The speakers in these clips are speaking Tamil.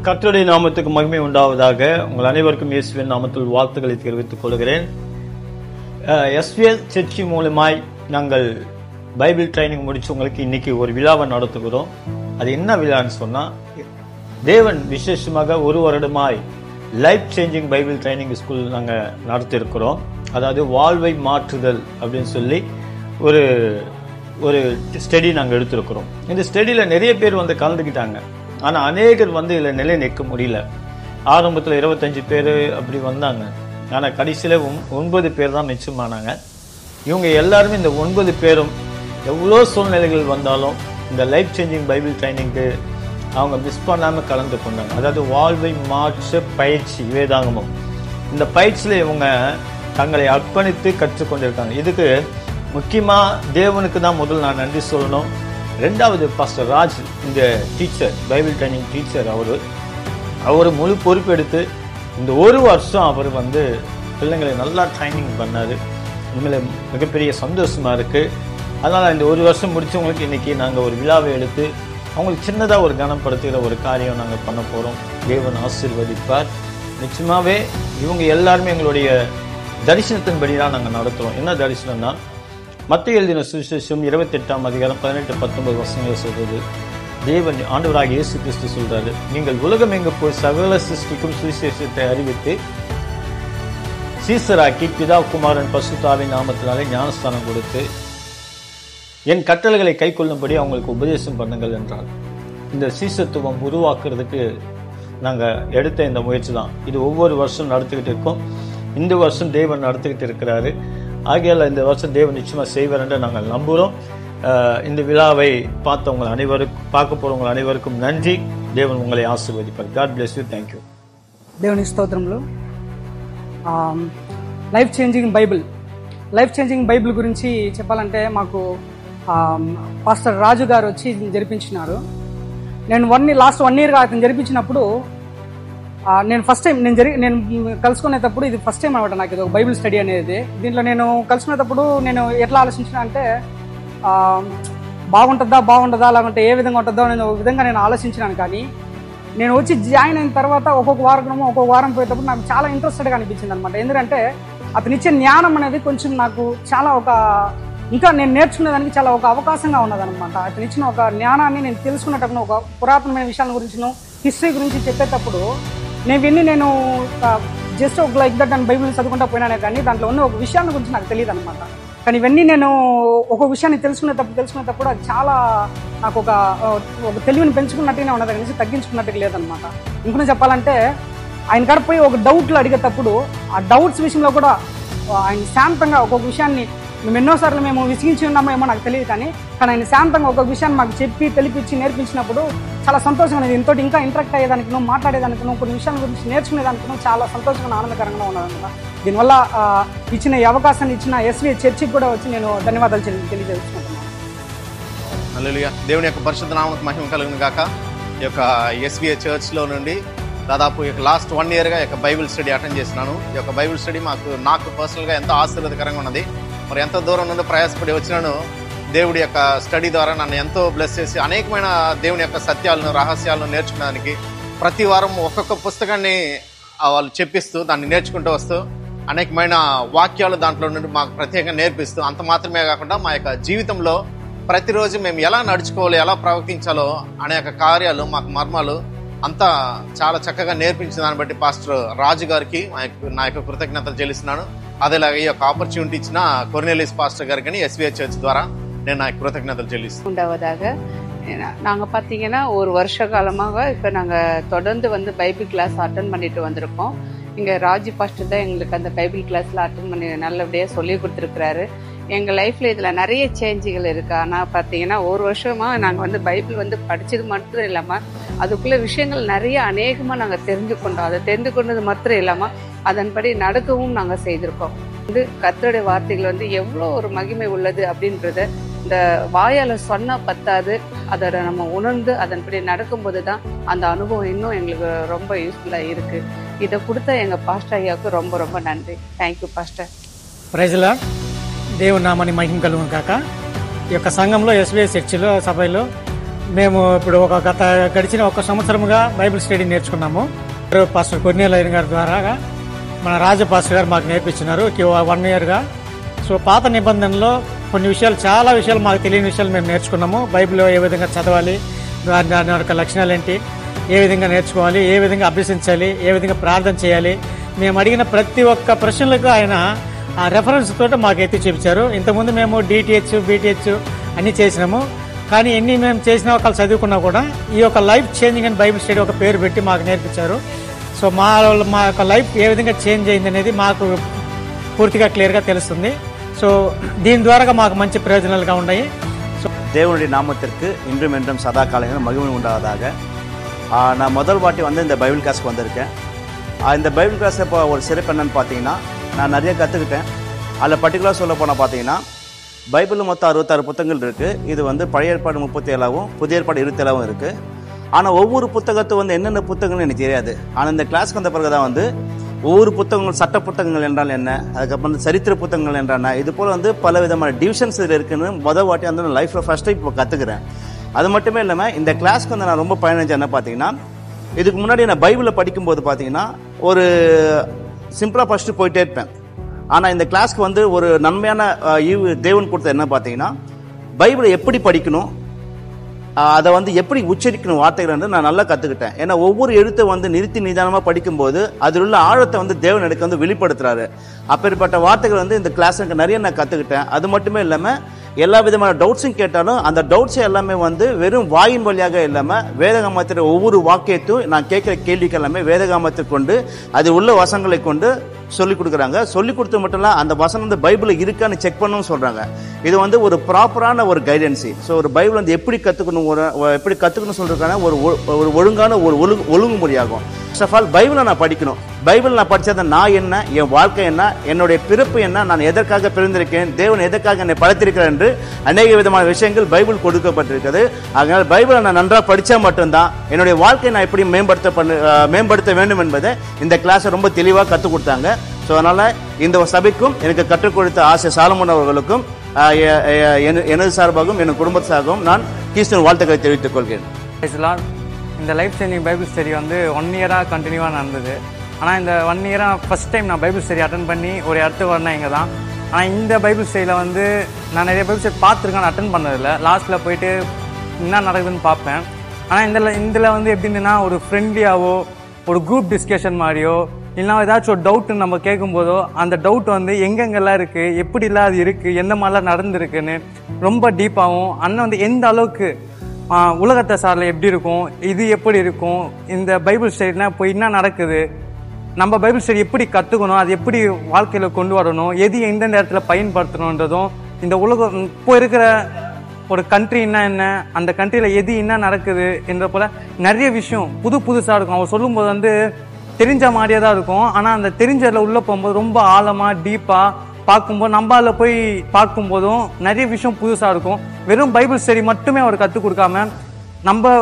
கர்த்தருடைய நாமத்துக்கு மகிமை உண்டாவதாக. உங்கள் அனைவருக்கும் இயேசுவின் நாமத்தில் வாழ்த்துக்களை தெரிவித்துக் கொள்கிறேன். எஸ்விஎல் சர்ச்சி மூலமாய் நாங்கள் பைபிள் ட்ரைனிங் முடிச்சவங்களுக்கு இன்னைக்கு ஒரு விழாவை நடத்துகிறோம். அது என்ன விழான்னு சொன்னா, தேவன் விசேஷமாக ஒரு வருடமாய் life changing Bible training school நாங்கள் நடத்தியிருக்கிறோம். அதாவது வாழ்வை மாற்றுதல் அப்படின்னு சொல்லி ஒரு ஒரு ஸ்டடி நாங்கள் எடுத்திருக்கிறோம். இந்த ஸ்டடியில் நிறைய பேர் வந்து கலந்துக்கிட்டாங்க. ஆனால் அநேகர் வந்து இதில் நிலை நிற்க முடியல. ஆரம்பத்தில் 25 பேர் அப்படி வந்தாங்க. ஆனால் கடைசியில் 9 பேர் தான் மிச்சமானாங்க. இவங்க எல்லாருமே இந்த 9 பேரும் எவ்வளோ சூழ்நிலைகள் வந்தாலும் இந்த லைஃப் சேஞ்சிங் பைபிள் ட்ரைனிங்க்கு அவங்க மிஸ் பண்ணாமல் கலந்து கொண்டாங்க. அதாவது வாழ்வை மாற்ற பயிற்சி வேதாகமம். இந்த பயிற்சியில் இவங்க தங்களை அர்ப்பணித்து கற்றுக்கொண்டிருக்காங்க. இதுக்கு முக்கியமாக தேவனுக்கு தான் முதல் நான் நன்றி சொல்லணும். ரெண்டாவது பாஸ்டர் ராஜ், இந்த டீச்சர், பைபிள் ட்ரைனிங் டீச்சர், அவர் முழு பொறுப்பெடுத்து இந்த ஒரு வருஷம் அவர் வந்து பிள்ளைங்களை நல்லா ட்ரைனிங் பண்ணார். உண்மையில மிகப்பெரிய சந்தோஷமாக இருக்குது. அதனால் இந்த ஒரு வருஷம் முடித்தவங்களுக்கு இன்றைக்கி நாங்கள் ஒரு விழாவை எடுத்து அவங்களுக்கு சின்னதாக ஒரு கனப்படுத்துகிற ஒரு காரியம் நாங்கள் பண்ண போகிறோம். தேவன் ஆசீர்வதிப்பார். நிச்சயமாகவே இவங்க எல்லாருமே எங்களுடைய தரிசனத்தின்படி தான் நாங்கள் நடத்துகிறோம். என்ன தரிசனம்னா, மத்தேயு எழுதின சுவிசேஷம் 28ஆம் அதிகாரம் 18-19 வசனங்கள் சொல்றது, தேவன் ஆண்டவராகிய இயேசு கிறிஸ்து சொல்றாரு, நீங்கள் உலகம் எங்கு போய் சகல சிருஷ்டிக்கும் சுவிசேஷத்தை அறிவித்து சீசராக்கி பிதா குமாரன் பசுத்தாவின் நாமத்தினாலே ஞானஸ்தானம் கொடுத்து என் கட்டளைகளை கை கொள்ளும்படி அவங்களுக்கு உபதேசம் பண்ணுங்கள் என்றார். இந்த சீசத்துவம் உருவாக்குறதுக்கு நாங்கள் எடுத்த இந்த முயற்சி தான். இது ஒவ்வொரு வருஷம் நடத்திக்கிட்டு இருக்கோம். இந்த வருஷம் தேவன் நடத்திக்கிட்டு இருக்கிறாரு. ஆகையால் இந்த வருஷம் தேவன் நிச்சயமாக செய்வார் என்று நாங்கள் நம்புகிறோம். இந்த விழாவை பார்க்க போகிறவங்க அனைவருக்கும் நன்றி. தேவன் உங்களை ஆசீர்வதிப்பார். God bless you. தேங்க்யூ. దేవుని స్తోత్రములు. లైఫ్ చేంజింగ్ బైబిల్ గురించి చెప్పాలంటే మాకు పాస్టర్ రాజు గారు వచ్చి జరిపించినారు. నేను లాస్ట్ 1 ఇయర్గా అతను జరిపించినప్పుడు నేను ఫస్ట్ టైం నేను కలుసుకునేటప్పుడు ఇది ఫస్ట్ టైం అనమాట నాకు ఇది ఒక బైబిల్ స్టడీ అనేది. దీంట్లో నేను కలుసుకునేటప్పుడు నేను ఎట్లా ఆలోచించిన అంటే, బాగుంటుందా లేకుంటే ఏ విధంగా ఉంటుందో నేను ఒక విధంగా నేను ఆలోచించినాను. కానీ నేను వచ్చి జాయిన్ అయిన తర్వాత ఒక్కొక్క వారం పోయేటప్పుడు నాకు చాలా ఇంట్రెస్టెడ్గా అనిపించింది అనమాట. ఎందుకంటే అతను ఇచ్చే జ్ఞానం అనేది కొంచెం నాకు చాలా ఇంకా నేను నేర్చుకునేదానికి చాలా ఒక అవకాశంగా ఉన్నదనమాట. అతను ఇచ్చిన ఒక జ్ఞానాన్ని నేను తెలుసుకునేటప్పుడు ఒక పురాతనమైన విషయాల గురించి హిస్టరీ గురించి చెప్పేటప్పుడు నేను జస్ట్ ఒక లైక్ దట్ అని బైబిల్ చదువుకుంటా పోయినానే కానీ దాంట్లో ఉన్న ఒక విషయాల గురించి నాకు తెలియదు అనమాట. కానీ ఇవన్నీ నేను ఒక విషయాన్ని తెలుసుకునేటప్పుడు అది చాలా నాకు ఒక తెలివిని పెంచుకున్నట్టుగానే ఉన్నది, కానీ తగ్గించుకున్నట్టుగా లేదనమాట. ఇంకొక చెప్పాలంటే, ఆయన కాడ పోయి ఒక డౌట్లు అడిగేటప్పుడు ఆ డౌట్స్ విషయంలో కూడా ఆయన శాంతంగా ఒక్కొక్క విషయాన్ని మేము ఎన్నోసార్లు మేము విసిగించి ఉన్నామో ఏమో నాకు తెలియదు, కానీ ఆయన శాంతంగా ఒక్కొక్క విషయాన్ని మాకు చెప్పి తెలిపించి నేర్పించినప్పుడు చాలా సంతోషంగా ఉంది. ఇంతటి ఇంకా ఇంటరాక్ట్ అయ్యేదానికి, మాట్లాడేదానికి, కొన్ని విషయాల గురించి నేర్చుకునేదానికి చాలా సంతోషంగా ఆనందకరంగా ఉన్నదన్నమాట. దీనివల్ల ఇచ్చిన ఈ అవకాశాన్ని ఇచ్చిన ఎస్వి చర్చికి కూడా వచ్చి నేను ధన్యవాదాలు తెలియజేసుకుంటున్నాను. హల్లెలూయా. దేవుని యొక్క పరిశుద్ధ నామమునకు మహిమ కలుగును గాక. ఈ యొక్క ఎస్విఏ చర్చ్లో నుండి దాదాపు లాస్ట్ 1 ఇయర్గా ఈ యొక్క బైబిల్ స్టడీ అటెండ్ చేస్తున్నాను. ఈ యొక్క బైబిల్ స్టడీ నాకు పర్సనల్గా ఎంతో ఆశీర్వాదకరంగా ఉన్నది. మరి ఎంతో దూరం నుండి ప్రయాసపడి వచ్చినాను. దేవుడి యొక్క స్టడీ ద్వారా నన్ను ఎంతో బ్లెస్ చేసి అనేకమైన దేవుని యొక్క సత్యాలను, రహస్యాలను నేర్చుకోవడానికి ప్రతి వారం ఒక్కొక్క పుస్తకాన్ని వాళ్ళు చెప్పిస్తూ దాన్ని నేర్చుకుంటూ వస్తూ అనేకమైన వాక్యాలు దాంట్లో నుండి మాకు ప్రత్యేకంగా నేర్పిస్తూ, అంత మాత్రమే కాకుండా మా యొక్క జీవితంలో ప్రతిరోజు మేము ఎలా నడుచుకోవాలి, ఎలా ప్రవర్తించాలో అనేక కార్యాలు, మాకు మర్మాలు అంతా చాలా చక్కగా నేర్పించిన దాన్ని బట్టి పాస్టర్ రాజు గారికి నా యొక్క కృతజ్ఞతలు చెల్లిస్తున్నాను. అదేలాగా ఈ యొక్క ఆపర్చునిటీ ఇచ్చిన కొర్నేలియస్ పాస్టర్ గారికి ఎస్విఏ చర్చ్ ద్వారా నేను నా కృతజ్ఞతలు చెల్లిస్తున్నాను. உண்டாவதாக நாங்கள் பார்த்தீங்கன்னா ஒரு வருஷ காலமாக இப்போ நாங்கள் தொடர்ந்து வந்து பைபிள் கிளாஸ் அட்டன் பண்ணிட்டு வந்திருக்கோம். இங்கே ராஜி பாஸ்டர் தான் எங்களுக்கு அந்த பைபிள் கிளாஸில் அட்டன் பண்ணி நல்லபடியாக சொல்லி கொடுத்துருக்குறாரு. எங்கள் லைஃப்பில் இதில் நிறைய சேஞ்சுகள் இருக்குது. ஆனால் பார்த்தீங்கன்னா ஒரு வருஷமாக நாங்கள் வந்து பைபிள் வந்து படித்தது மட்டும் இல்லாமல் அதுக்குள்ளே விஷயங்கள் நிறைய அநேகமாக நாங்கள் தெரிஞ்சுக்கொண்டோம். அதை தெரிந்து கொண்டது மாத்திரம் இல்லாமல் அதன்படி நடக்கவும் நாங்கள் செய்திருக்கோம். வந்து கர்த்தருடைய வார்த்தைகள் வந்து எவ்வளோ ஒரு மகிமை உள்ளது அப்படின்றத இந்த வாயால் சொன்னால் பத்தாது, அதை நம்ம உணர்ந்து அதன்படி நடக்கும்போது தான் அந்த அனுபவம் இன்னும் எங்களுக்கு ரொம்ப யூஸ்ஃபுல்லாக இருக்குது. இதை கொடுத்த எங்கள் பாஸ்டர் ஐயாவுக்கு ரொம்ப ரொம்ப நன்றி. Thank you pastor. Praise the Lord. దేవుని నామాన్ని మహిమ కలుగును కాక. ఈ యొక్క సంఘంలో ఎస్విఎస్ చర్చిలో సభలో మేము ఇప్పుడు గడిచిన 1 సంవత్సరముగా బైబిల్ స్టడీ నేర్చుకున్నాము. పాస్టర్ కొన్నేలైన గారి ద్వారా మన రాజపాస్టర్ గారు మాకు నేర్పించినారు 1 ఇయర్గా. సో పాత నిబంధనలో కొన్ని విషయాలు, చాలా విషయాలు మాకు తెలియని విషయాలు మేము నేర్చుకున్నాము. బైబిల్లో ఏ విధంగా చదవాలి, దాని యొక్క లక్షణాలు ఏంటి, ఏ విధంగా నేర్చుకోవాలి, ఏ విధంగా అభ్యసించాలి, ఏ విధంగా ప్రార్థన చేయాలి, మేము అడిగిన ప్రతి ఒక్క ప్రశ్నలకు ఆయన ఆ రెఫరెన్స్ తోటి మాకు ఎత్తి చూపించారు. ఇంతకుముందు మేము డిటిహెచ్, బీటీహెచ్ అన్నీ చేసినాము. కానీ ఎన్ని మేము చేసినా ఒకళ్ళు చదువుకున్నా కూడా ఈ యొక్క లైఫ్ చేంజింగ్ అని బైబిల్ స్టడీ ఒక పేరు పెట్టి మాకు నేర్పించారు. సో మా యొక్క లైఫ్ ఏ విధంగా చేంజ్ అయింది అనేది మాకు పూర్తిగా క్లియర్గా తెలుస్తుంది. సో దీని ద్వారా మాకు మంచి ప్రయోజనాలుగా ఉన్నాయి. ஸோ தேவனுடைய நாமத்திற்கு இன்றும் என்றும் சதா காலங்களும் மகிமை உண்டாவதாக. நான் முதல் வாட்டி வந்து இந்த பைபிள் கிளாஸ்க்கு வந்திருக்கேன். இந்த பைபிள் கிளாஸ் இப்போ ஒரு சிறப்பு என்னன்னு பார்த்தீங்கன்னா, நான் நிறைய கற்றுக்கிட்டேன். அதில் பர்டிகுலராக சொல்ல போனால் பார்த்தீங்கன்னா, பைபிளில் மொத்தம் 66 புத்தகங்கள் இருக்குது. இது வந்து பழைய ஏற்பாடு 37ஆகவும் புதிய ஏற்பாடு 27ஆகவும் இருக்குது. ஆனால் ஒவ்வொரு புத்தகத்தை வந்து என்னென்ன புத்தகங்கள்னு எனக்கு தெரியாது. ஆனால் இந்த கிளாஸ்க்கு வந்த பிறகு தான் வந்து ஒவ்வொரு புத்தகங்கள், சட்ட புத்தகங்கள் என்றால் என்ன, அதுக்கப்புறம் வந்து சரித்திர புத்தகங்கள் என்றால் இது போல் வந்து பல விதமான டிவிஷன்ஸ் இதில் இருக்குன்னு முதல் வாட்டி வந்து நான் லைஃப்பில் ஃபஸ்ட் டைம் இப்போ கற்றுக்கிறேன். அது மட்டுமே இல்லாமல் இந்த கிளாஸ்க்கு வந்து நான் ரொம்ப பயணிச்சேன். என்ன பார்த்தீங்கன்னா, இதுக்கு முன்னாடி நான் பைபிளை படிக்கும்போது பார்த்தீங்கன்னா ஒரு சிம்பிளாக ஃபஸ்ட்டு போயிட்டே இருப்பேன். ஆனால் இந்த கிளாஸ்க்கு வந்து ஒரு நன்மையான தேவன் கொடுத்த என்ன பார்த்தீங்கன்னா, பைபிளை எப்படி படிக்கணும், அதை வந்து எப்படி உச்சரிக்கணும் வார்த்தைகள் நான் நல்லா கற்றுக்கிட்டேன். ஏன்னா ஒவ்வொரு எழுத்தை வந்து நிறுத்தி நிதானமாக படிக்கும்போது அதில் உள்ள ஆழத்தை வந்து தேவன் எனக்கு வந்து வெளிப்படுத்துறாரு. அப்பேற்பட்ட வார்த்தைகள் வந்து இந்த கிளாஸ் எனக்கு நிறைய நான் கற்றுக்கிட்டேன். அது மட்டுமே இல்லாமல் எல்லா விதமான டவுட்ஸும் கேட்டாலும் அந்த டவுட்ஸ் எல்லாமே வந்து வெறும் வாயின் வழியாக இல்லாமல் வேதகாமத்தில் ஒவ்வொரு வாக்கியத்தையும் நான் கேட்குற கேள்விக்கு எல்லாமே வேதகாமத்தை கொண்டு அது உள்ள வசனங்களை கொண்டு சொல்லிக் கொடுக்குறாங்க. சொல்லிக் கொடுத்து மட்டும் இல்லை, அந்த வசனம் வந்து பைபிளில் இருக்கான்னு செக் பண்ணணும்னு சொல்கிறாங்க. இது வந்து ஒரு ப்ராப்பரான ஒரு கைடன்ஸு. ஸோ ஒரு பைபிள் வந்து எப்படி கற்றுக்கணும் சொல்கிறதுக்கான ஒரு ஒழுங்கான ஒரு ஒழுங்குமுறையாகும். ஃபர்ஸ்ட் ஆஃப் ஆல் பைபிளை நான் படிக்கணும். பைபிள் நான் படித்தது நான் என்ன, என் வாழ்க்கை என்ன, என்னுடைய பிறப்பு என்ன, நான் எதற்காக பிறந்திருக்கேன், தேவன் எதற்காக என்னை படைத்திருக்கிறேன் என்று அநேக விதமான விஷயங்கள் பைபிள் கொடுக்கப்பட்டிருக்கிறது. அதனால் பைபிளை நான் நன்றாக படித்தா மட்டும்தான் என்னுடைய வாழ்க்கையை நான் எப்படி மேம்படுத்த வேண்டும் என்பதை இந்த கிளாஸை ரொம்ப தெளிவாக கற்றுக் கொடுத்தாங்க. ஸோ அதனால் இந்த சபைக்கும் எனக்கு கற்றுக் கொடுத்த ஆசிரியர் சாலமோன் அவர்களுக்கும் எனது சார்பாகவும் என் குடும்பத்து சார்பாகவும் நான் கிறிஸ்துவின் வாழ்த்துக்களை தெரிவித்துக் கொள்கிறேன். இந்த லைஃப் சேஞ்சிங் பைபிள் ஸ்டடி வந்து 1 இயராக கண்டினியூவாக நடந்தது. ஆனால் இந்த 1 இயராக ஃபஸ்ட் டைம் நான் பைபிள் ஸ்டடி அட்டன் பண்ணி ஒரு இடத்துக்கு வரணும் இங்கே தான். ஆனால் இந்த பைபிள் ஸ்டடியில் வந்து நான் நிறைய பைபிள் ஸ்டடி பார்த்துருக்கேன், அட்டன் பண்ணதில்லை. லாஸ்ட்டில் போயிட்டு என்ன நடக்குதுன்னு பார்ப்பேன். ஆனால் இதில் வந்து எப்படின்னா ஒரு ஃப்ரெண்ட்லியாவோ ஒரு குரூப் டிஸ்கஷன் மாதிரியோ இல்லைனா ஏதாச்சும் ஒரு டவுட்டு நம்ம கேட்கும்போதோ அந்த டவுட் வந்து எங்கெங்கெல்லாம் இருக்குது, எப்படிலாம் அது இருக்குது, எந்த மாதிரிலாம் நடந்துருக்குன்னு ரொம்ப டீப்பாகவும் அண்ணன் வந்து எந்த அளவுக்கு உலகத்தை சாரில் எப்படி இருக்கும், இது எப்படி இருக்கும், இந்த பைபிள் ஸ்டடினா இப்போ என்ன நடக்குது, நம்ம பைபிள் ஸ்டடி எப்படி கற்றுக்கணும், அது எப்படி வாழ்க்கையில் கொண்டு வரணும், எது எந்தெந்த இடத்துல பயன்படுத்தணுன்றதும், இந்த உலகம் இப்போ இருக்கிற ஒரு கண்ட்ரின்னா என்ன, அந்த கண்ட்ரியில் எது என்ன நடக்குது என்ற போல் நிறைய விஷயம் புதுசாக இருக்கும். அவர் சொல்லும்போது வந்து தெரிஞ்ச மாதிரியே தான் இருக்கும். ஆனால் அந்த தெரிஞ்சதில் உள்ளே போகும்போது ரொம்ப ஆழமாக டீப்பாக பார்க்கும்போது நம்ம அதில் போய் பார்க்கும்போதும் நிறைய விஷயம் புதுசாக இருக்கும். வெறும் பைபிள் ஸ்டடி மட்டுமே அவர் கற்றுக் கொடுக்காம நம்ம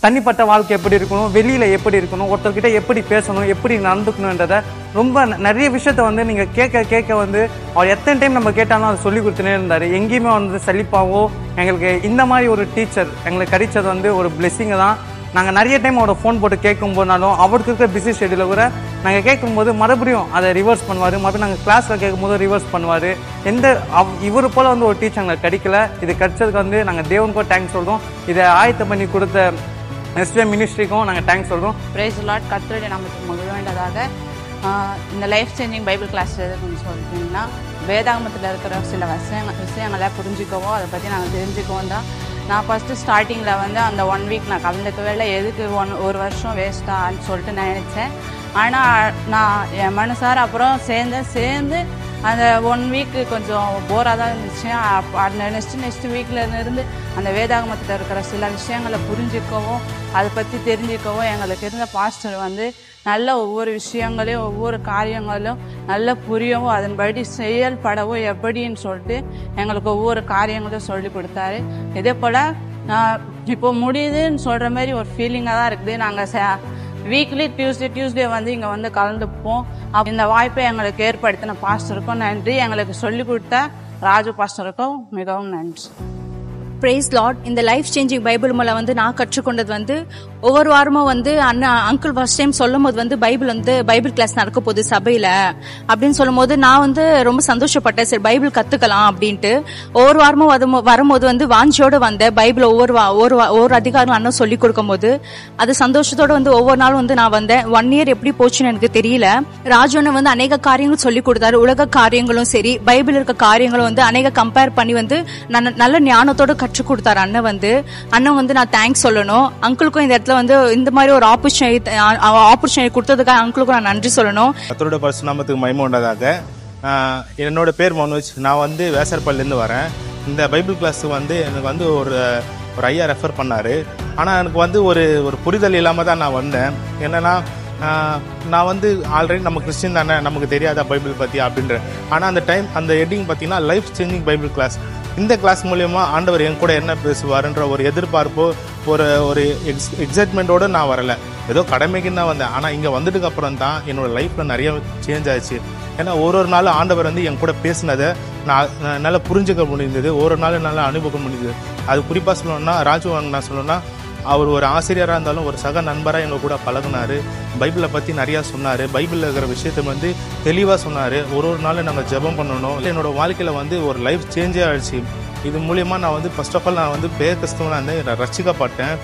தனிப்பட்ட வாழ்க்கை எப்படி இருக்கணும், வெளியில் எப்படி இருக்கணும், ஒருத்தர்கிட்ட எப்படி பேசணும், எப்படி நடந்துக்கணுன்றதை ரொம்ப நிறைய விஷயத்த வந்து நீங்கள் கேட்க வந்து அவர் எத்தனை டைம் நம்ம கேட்டாலும் அதை சொல்லி கொடுத்துனே இருந்தார். எங்கேயுமே வந்து சலிப்பாவோ எங்களுக்கு இந்த மாதிரி ஒரு டீச்சர் எங்களுக்கு கிடைச்சது வந்து ஒரு பிளெஸ்ஸிங்கை தான். நாங்கள் நிறைய டைம் அவரோட ஃபோன் போட்டு கேட்கும் போனாலும் அவருக்கு இருக்கிற பிஸி ஷெடியூலில் கூட நாங்கள் கேட்கும்போது மறுபடியும் அதை ரிவர்ஸ் பண்ணுவார். மறுபடியும் நாங்கள் கிளாஸில் கேட்கும்போது ரிவர்ஸ் பண்ணுவார். இவர் போல் வந்து ஒரு டீச்சர் எங்களுக்கு கிடைக்கல. இது கிடைச்சதுக்கு வந்து நாங்கள் தேவனுக்கும் தேங்க்ஸ் சொல்கிறோம். இதை ஆயத்தம் பண்ணி கொடுத்த எஸ்பிஎம் மினிஸ்ட்ரிக்கும் நாங்கள் தேங்க்ஸ் சொல்கிறோம். Praise Lord. கர்த்தருடைய நாமத்துக்கு மகிழ வேண்டதாக. இந்த லைஃப் சேஞ்சிங் பைபிள் கிளாஸ் எதுன்னு சொல்லிட்டீங்கன்னா, வேதாகமத்தில் இருக்கிற சில விஷயங்களை புரிஞ்சுக்கவும் அதை பற்றி நாங்கள் தெரிஞ்சுக்கவும் தான். நான் ஃபஸ்ட்டு ஸ்டார்டிங்கில் வந்து அந்த 1 வீக் நான் கலந்துக்கவே இல்லை. எதுக்கு ஒரு வருஷம் வேஸ்ட்டான்னு சொல்லிட்டு நினச்சேன். ஆனால் நான் என் மனசார அப்புறம் சேர்ந்து அந்த 1 வீக்கு கொஞ்சம் போராக தான் இருந்துச்சு. அந்த நெக்ஸ்ட் வீக்கில் இருந்து அந்த வேதாகமத்தில் இருக்கிற சில விஷயங்களை புரிஞ்சுக்கவும் அதை பற்றி தெரிஞ்சுக்கவும் எங்களுக்கு இருந்த பாஸ்டர் வந்து நல்ல ஒவ்வொரு விஷயங்களையும் ஒவ்வொரு காரியங்களும் நல்ல புரியவும் அதன்படி செயல்படவும் எப்படின்னு சொல்லிட்டு எங்களுக்கு ஒவ்வொரு காரியங்களும் சொல்லி கொடுத்தாரு. இதே போல் இப்போ முடியுதுன்னு சொல்கிற மாதிரி ஒரு ஃபீலிங்காக தான் இருக்குது. நாங்கள் வீக்லி டியூஸ்டே வந்து இங்கே வந்து கலந்துப்போம். இந்த வாய்ப்பை எங்களுக்கு ஏற்படுத்தின பாஸ்டருக்கும் நன்றி. எங்களுக்கு சொல்லிக் கொடுத்த ராஜு பாஸ்டருக்கும் மிகவும் நன்றி. Praise Lord. இந்த லைஃப் சேஞ்சிங் பைபிள் மூலம் வந்து நான் கற்றுக்கொண்டது வந்து ஒவ்வொரு வாரமும் வந்து அங்கிள் ஃபர்ஸ்ட் டைம் சொல்லும் போது வந்து பைபிள் கிளாஸ் நடக்க போகுது சபையில அப்படின்னு சொல்லும் போது நான் வந்து ரொம்ப சந்தோஷப்பட்டேன். சரி பைபிள் கத்துக்கலாம் அப்படின்ட்டு ஒவ்வொரு வாரமும் வரும்போது வந்து வாஞ்சியோட வந்தேன். பைபிள் ஒவ்வொரு அதிகாரம் அண்ணன் சொல்லி கொடுக்கும் போது அது சந்தோஷத்தோட வந்து ஒவ்வொரு நாளும் வந்து நான் வந்தேன். 1 year எப்படி போச்சுன்னு எனக்கு தெரியல. ராஜோன்னு வந்து அநேக காரியங்கள் சொல்லி கொடுத்தாரு. உலக காரியங்களும் சரி பைபிள் இருக்க காரியங்களும் வந்து அநேக கம்பேர் பண்ணி வந்து நல்ல ஞானத்தோட கற்றுக் கொடுத்தாரு அண்ணன் வந்து நான் தேங்க்ஸ் சொல்லணும். அங்கிளுக்கும் இந்த இடத்துல வந்து இந்த மாதிரி ஒரு ஆப்பர்ச்சுனிட்டி கொடுத்ததுக்காக அங்கிளுக்கும் நான் நன்றி சொல்லணும். கர்த்தருடைய பரிசுத்த நாமத்துக்கு மகிமை உண்டாதாக. என்னோட பேர் மனோஜ். நான் வந்து வேசர்பள்ளிலேருந்து வரேன். இந்த பைபிள் கிளாஸுக்கு வந்து எனக்கு வந்து ஒரு ஐயா ரெஃபர் பண்ணார். ஆனால் எனக்கு வந்து ஒரு புரிதல் இல்லாமல் தான் நான் வந்தேன். என்னென்னா நான் வந்து ஆல்ரெடி நம்ம கிறிஸ்டின் தானே, நமக்கு தெரியாதா பைபிள் பற்றி அப்படின்ற. ஆனால் அந்த ஹெட்டிங் பார்த்தீங்கன்னா லைஃப் சேஞ்சிங் பைபிள் கிளாஸ். இந்த கிளாஸ் மூலயமா ஆண்டவர் என் கூட என்ன பேசுவாருன்ற ஒரு எதிர்பார்ப்போ ஒரு எக்ஸைட்மெண்ட்டோடு நான் வரலை. ஏதோ கடமைக்குன்னு தான் வந்தேன். ஆனால் இங்கே வந்துட்டுக்கு அப்புறம் தான் என்னோடய லைஃப்பில் நிறைய சேஞ்ச் ஆயிடுச்சு. ஏன்னா ஒரு நாள் ஆண்டவர் வந்து என் கூட பேசினதை நான் என்னால் புரிஞ்சுக்க முடிந்தது. ஒரு நாள் என்னால் அனுபவிக்க முடியுது. அது குறிப்பாக சொல்லணும்னா நான் சொல்லணும்னா அவர் ஒரு ஆசிரியராக இருந்தாலும் ஒரு சக நண்பராக எங்கள் கூட பழகினார். பைபிளை பற்றி நிறையா சொன்னார். பைபிளில் இருக்கிற விஷயத்தை வந்து தெளிவாக சொன்னார். ஒரு நாள் நாங்கள் ஜெபம் பண்ணணும். என்னோடய வாழ்க்கையில் வந்து ஒரு லைஃப் சேஞ்சே ஆகிடுச்சு. இது மூலிமா நான் வந்து ஃபர்ஸ்ட் ஆஃப் ஆல் நான் வந்து பேர் கிறிஸ்தவனாக இருந்து ரட்சிக்கப்பட்டேன்.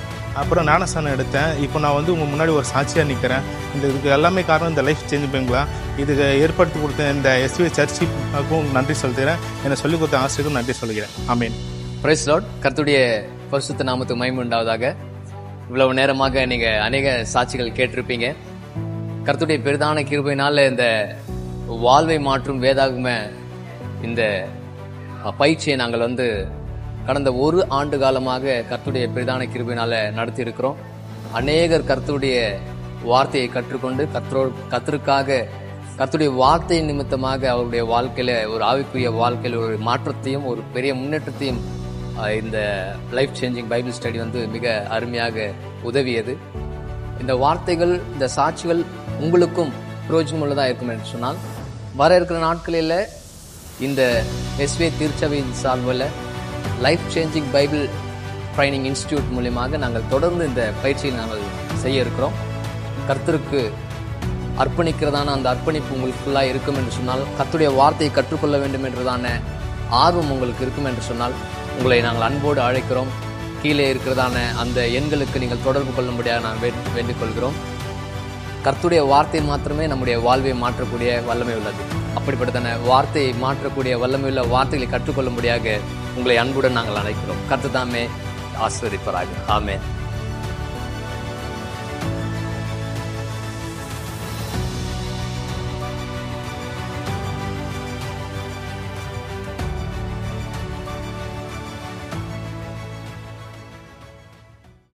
அப்புறம் ஞானஸ்தானம் எடுத்தேன். இப்போ நான் வந்து உங்கள் முன்னாடி ஒரு சாட்சியாக நிற்கிறேன். இதுக்கு எல்லாமே காரணம் இந்த லைஃப் சேஞ்ச் பைபிளா. இதுக்கு ஏற்படுத்தி கொடுத்த இந்த எஸ்வி சர்ச்சுக்கும் நன்றி சொல்கிறேன். என்னை சொல்லிக் கொடுத்த ஆசிரியருக்கும் நன்றி சொல்கிறேன். ஆமீன். Praise Lord. கர்த்தருடைய பரிசுத்த நாமத்துக்கு மகிமை உண்டாவதாக. இவ்வளவு நேரமாக நீங்க அநேக சாட்சிகள் கேட்டிருப்பீங்க. கர்த்தருடைய பெரிதான கிருபையினால இந்த வாழ்வை மாற்றும் வேதாகம இந்த பயிற்சியை நாங்கள் வந்து கடந்த 1 ஆண்டு காலமாக கர்த்தருடைய பெரிதான கிருபையினால நடத்தி இருக்கிறோம். அநேகர் கர்த்தருடைய வார்த்தையை கற்றுக்கொண்டு கர்த்தருக்காக கர்த்தருடைய வார்த்தை நிமித்தமாக அவருடைய வாழ்க்கையில ஒரு ஆவிக்குரிய வாழ்க்கையில ஒரு மாற்றத்தையும் ஒரு பெரிய முன்னேற்றத்தையும் இந்த லைஃப் சேஞ்சிங் பைபிள் ஸ்டடி வந்து மிக அருமையாக உதவியது. இந்த வார்த்தைகள் இந்த சாட்சிகள் உங்களுக்கும் பிரயோஜனமுள்ளதாக இருக்கும் என்று சொன்னால் வர இருக்கிற நாட்களில் இந்த எஸ்வே திருச்சபையின் சார்பில் life changing Bible training institute மூலியமாக நாங்கள் தொடர்ந்து இந்த பயிற்சியில் நாங்கள் செய்ய இருக்கிறோம். கர்த்தருக்கு அர்ப்பணிக்கிறதான அந்த அர்ப்பணிப்பு உங்களுக்கு ஃபுல்லாக இருக்கும் என்று சொன்னால், கர்த்தருடைய வார்த்தையை கற்றுக்கொள்ள வேண்டும் என்றதான ஆர்வம் உங்களுக்கு இருக்கும் என்று சொன்னால் உங்களை நாங்கள் அன்போடு அழைக்கிறோம். கீழே இருக்கிறதான அந்த எண்களுக்கு நீங்கள் தொடர்பு கொள்ளும்படியாக நான் வேண்டிக் கொள்கிறோம். கர்த்தருடைய வார்த்தை மாத்திரமே நம்முடைய வாழ்வை மாற்றக்கூடிய வல்லமை உள்ளது. அப்படிப்பட்டதான வார்த்தையை மாற்றக்கூடிய வல்லமை உள்ள வார்த்தைகளை கற்றுக்கொள்ளும்படியாக உங்களை அன்புடன் நாங்கள் அழைக்கிறோம். கர்த்தர் தாமே ஆசீர்வதிப்பாராக. ஆமென்.